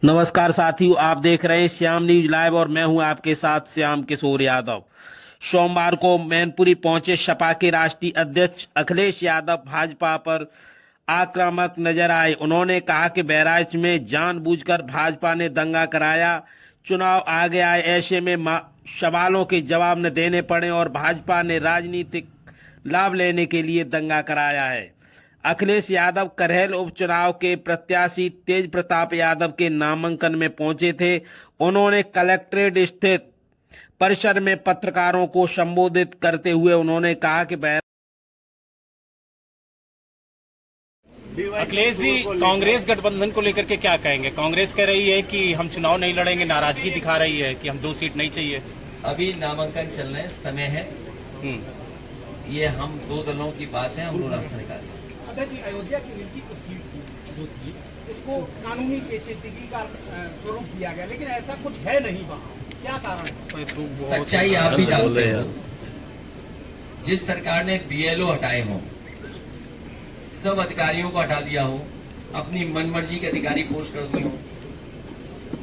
नमस्कार साथियों, आप देख रहे हैं श्याम न्यूज लाइव और मैं हूं आपके साथ श्याम किशोर यादव। सोमवार को मैनपुरी पहुंचे सपा के राष्ट्रीय अध्यक्ष अखिलेश यादव भाजपा पर आक्रामक नजर आए। उन्होंने कहा कि बहराइच में जानबूझकर भाजपा ने दंगा कराया, चुनाव आगे आए, ऐसे में सवालों के जवाब न देने पड़े और भाजपा ने राजनीतिक लाभ लेने के लिए दंगा कराया है। अखिलेश यादव करहल उपचुनाव के प्रत्याशी तेज प्रताप यादव के नामांकन में पहुंचे थे। उन्होंने कलेक्ट्रेट स्थित परिसर में पत्रकारों को संबोधित करते हुए उन्होंने कहा कि अखिलेश जी, कांग्रेस गठबंधन को लेकर के क्या कहेंगे? कांग्रेस कह रही है कि हम चुनाव नहीं लड़ेंगे, नाराजगी दिखा रही है कि हम 2 सीट नहीं चाहिए। अभी नामांकन चलने समय है। ये हम 2 दलों की बात है, हम लोग रास्ता निकालेंगे। जी, अयोध्या की मिल्की को सीट थी जो थी उसको कानूनी पेचीदगी का स्वरूप दिया गया, लेकिन ऐसा कुछ है नहीं वहाँ। क्या कारण है? सच्चाई आप भी जानते हो। जिस सरकार ने बीएलओ हटाए हों, सब अधिकारियों को हटा दिया हो, अपनी मनमर्जी के अधिकारी पोस्ट कर दिए हो।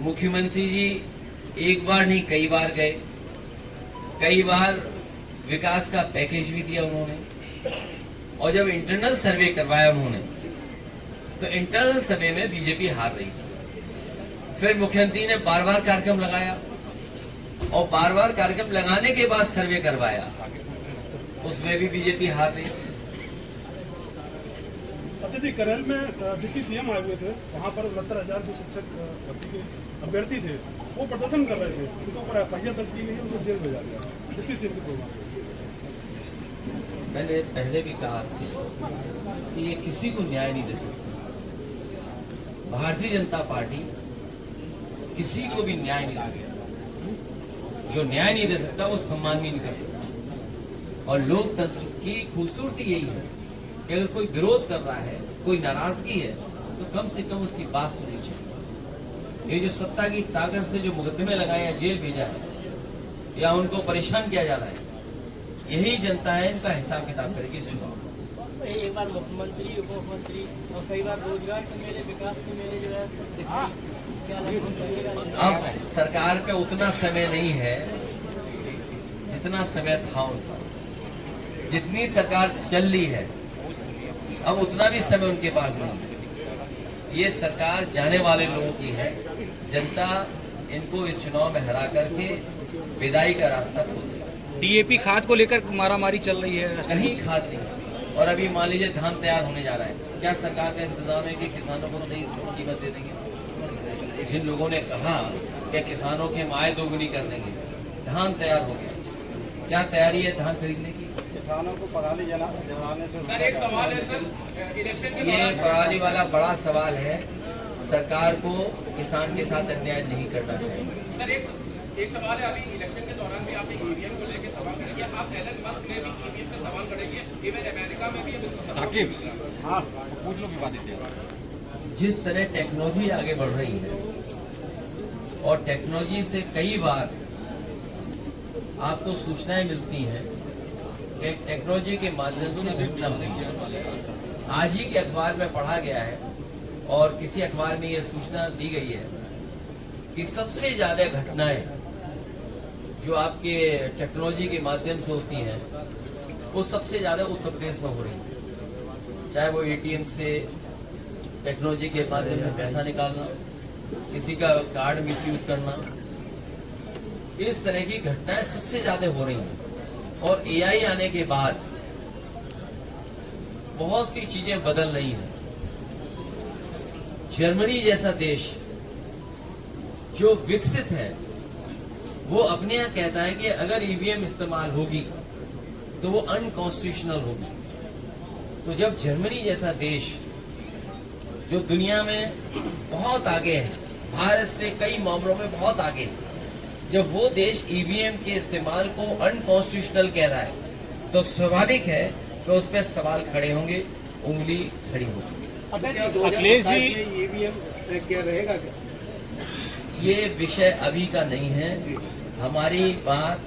मुख्यमंत्री जी एक बार नहीं कई बार गए, कई बार विकास का पैकेज भी दिया उन्होंने। और जब इंटरनल सर्वे करवाया उन्होंने तो इंटरनल सर्वे में बीजेपी हार रही थी। फिर मुख्यमंत्री ने बार बार कार्यक्रम लगाया और बार बार कार्यक्रम लगाने के बाद सर्वे करवाया, उसमें भी बीजेपी हार रही। जी, करहल में डिप्टी सीएम आए हुए थे, वहाँ पर 69,000 जो शिक्षक भर्ती के अभ्यर्थी थे वो प्रदर्शन कर रहे थे, उनके ऊपर एफआईआर दर्ज की गई, उनको जेल भेजा गया डिप्टी सीएम के प्रोग्राम। मैंने पहले भी कहा कि ये किसी को न्याय नहीं दे सकती। भारतीय जनता पार्टी किसी को भी न्याय नहीं दे सकती। जो न्याय नहीं दे सकता वो सम्मान भी नहीं कर सकता। और लोकतंत्र की खूबसूरती यही है कि अगर कोई विरोध कर रहा है, कोई नाराजगी है, तो कम से कम उसकी बात सुननी चाहिए। ये जो सत्ता की ताकत से जो मुकदमे लगाए या जेल भेजा है या उनको परेशान किया जा रहा है, यही जनता है इनका हिसाब किताब करेगी इस चुनाव। एक बार मुख्यमंत्री, उप मुख्यमंत्री और कई बार रोजगार के मेले, विकास के मेले जो है अब सरकार का उतना समय नहीं है जितना समय था उनका। जितनी सरकार चल रही है अब उतना भी समय उनके पास नहीं है। ये सरकार जाने वाले लोगों की है। जनता इनको इस चुनाव में हरा करके विदाई का रास्ता खोल देगी। डीएपी खाद को लेकर मारामारी चल रही है। कहीं खाद नहीं। और अभी मान लीजिए धान तैयार होने जा रहा है, क्या सरकार का इंतजाम है कि किसानों को सही कीमत दे देंगे? जिन लोगों ने कहा कि किसानों की आय दोगुनी कर देंगे, धान तैयार हो गया, क्या तैयारी है धान खरीदने की? किसानों को पराली जलाने से सर, एक सवाल है सर, इलेक्शन के ये पराली वाला बड़ा सवाल है। सरकार को किसान के साथ अन्याय नहीं करना चाहिए। सर, एक सवाल है, अभी इलेक्शन के दौरान भी आपने ईवीएम को लेकर सवाल करेंगे, आप एलन मस्क ने भी ईवीएम पे सवाल करेंगे, इवन अमेरिका में भी साकिब, हाँ पूछ लो विवादित। जिस तरह टेक्नोलॉजी आगे बढ़ रही है और टेक्नोलॉजी से कई बार आपको सूचनाएं मिलती हैं कि टेक्नोलॉजी के माध्यम से घटना हुई है। आज ही के अखबार में पढ़ा गया है और किसी अखबार में यह सूचना दी गई है कि सबसे ज्यादा घटनाएं जो आपके टेक्नोलॉजी के माध्यम से होती हैं वो सबसे ज्यादा उत्तर प्रदेश में हो रही है। चाहे वो एटीएम से टेक्नोलॉजी के माध्यम से पैसा निकालना, किसी का कार्ड मिसयूज करना, इस तरह की घटनाएं सबसे ज्यादा हो रही हैं। और एआई आने के बाद बहुत सी चीजें बदल रही हैं। जर्मनी जैसा देश जो विकसित है वो अपने यहाँ कहता है कि अगर ईवीएम इस्तेमाल होगी तो वो अनकॉन्स्टिट्यूशनल होगी। तो जब जर्मनी जैसा देश जो दुनिया में बहुत आगे है, भारत से कई मामलों में बहुत आगे है, जब वो देश ईवीएम के इस्तेमाल को अनकॉन्स्टिट्यूशनल कह रहा है तो स्वाभाविक है कि उस पर सवाल खड़े होंगे, उंगली खड़ी होगी। अखिलेश जी, ईवीएम क्या रहेगा क्या? ये विषय अभी का नहीं है। हमारी बात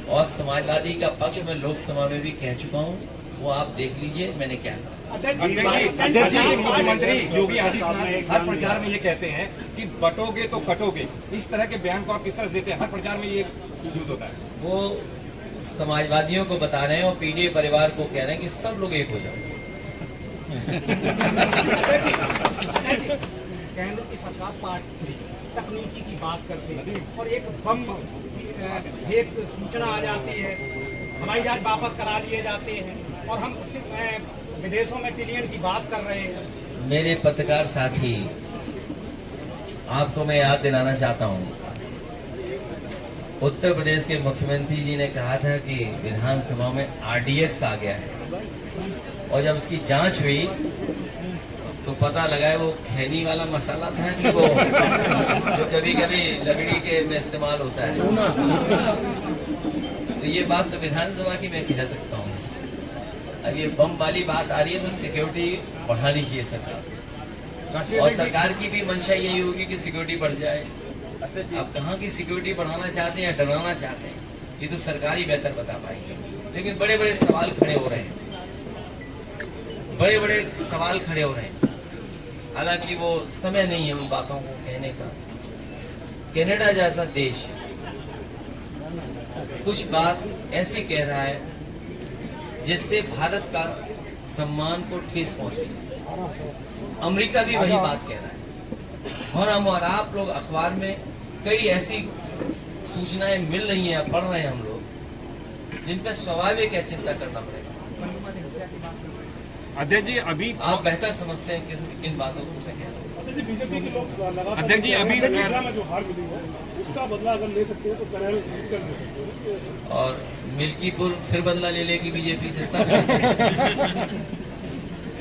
और समाजवादी का पक्ष में लोकसभा में भी कह चुका हूँ, वो आप देख लीजिए मैंने क्या कहा। अध्यक्ष जी, मुख्यमंत्री योगी आदित्यनाथ हर प्रचार में ये कहते हैं कि बटोगे तो कटोगे। इस तरह के बयान को आप किस तरह से देते हैं? हर प्रचार में ये यूज होता है। वो समाजवादियों को बता रहे हैं और पीडीए परिवार को कह रहे हैं कि सब लोग एक हो जाओ। केंद्र की सरकार पार्ट 3 तकनीकी की बात करते हैं और एक बम एक सूचना आ जाती है, हवाई जहाज वापस करा लिए जाते हैं और हम विदेशों में ट्रिलियन की बात कर रहे हैं। मेरे पत्रकार साथी, आपको मैं याद दिलाना चाहता हूँ, उत्तर प्रदेश के मुख्यमंत्री जी ने कहा था कि विधानसभा में आरडीएक्स आ गया है और जब उसकी जांच हुई तो पता लगा वो खैनी वाला मसाला था कि वो जो कभी कभी लकड़ी के में इस्तेमाल होता है। तो ये बात तो विधानसभा की मैं कह सकता हूँ। अब ये बम वाली बात आ रही है तो सिक्योरिटी बढ़ानी चाहिए सरकार, और सरकार की भी मंशा यही होगी कि सिक्योरिटी बढ़ जाए। आप कहाँ की सिक्योरिटी बढ़ाना चाहते हैं या डराना चाहते हैं, ये तो सरकार ही बेहतर बता पाएगी। लेकिन बड़े बड़े सवाल खड़े हो रहे हैं, बड़े बड़े सवाल खड़े हो रहे हैं। हालांकि वो समय नहीं है उन बातों को कहने का। कनाडा जैसा देश कुछ बात ऐसी कह रहा है जिससे भारत का सम्मान को ठेस पहुंच गई। अमेरिका भी वही बात कह रहा है और हम और आप लोग अखबार में कई ऐसी सूचनाएं मिल रही हैं, पढ़ रहे हैं हम लोग, जिन पर स्वाभाविक है चिंता करना पड़ेगा। अध्यक्ष जी, अभी आप बेहतर समझते हैं किन बातों को से कह रहे हैं। बीजेपी के लोग लगातार अध्यक्ष जी, अभी में जो हार मिली है उसका बदला अगर ले सकते हो तो कनाल कर ले सकते हो, और मिल्कीपुर फिर बदला ले लेगी बीजेपी से।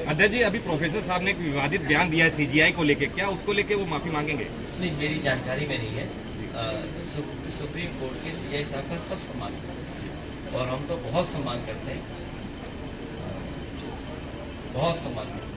अध्यक्ष जी, अभी प्रोफेसर साहब ने एक विवादित बयान दिया है सीजीआई को लेके, क्या उसको लेके वो माफी मांगेंगे? नहीं, मेरी जानकारी में नहीं है। सुप्रीम कोर्ट के सीजीआई साहब का सब सम्मान है और हम तो बहुत सम्मान करते हैं, बहुत सम्मान करते हैं।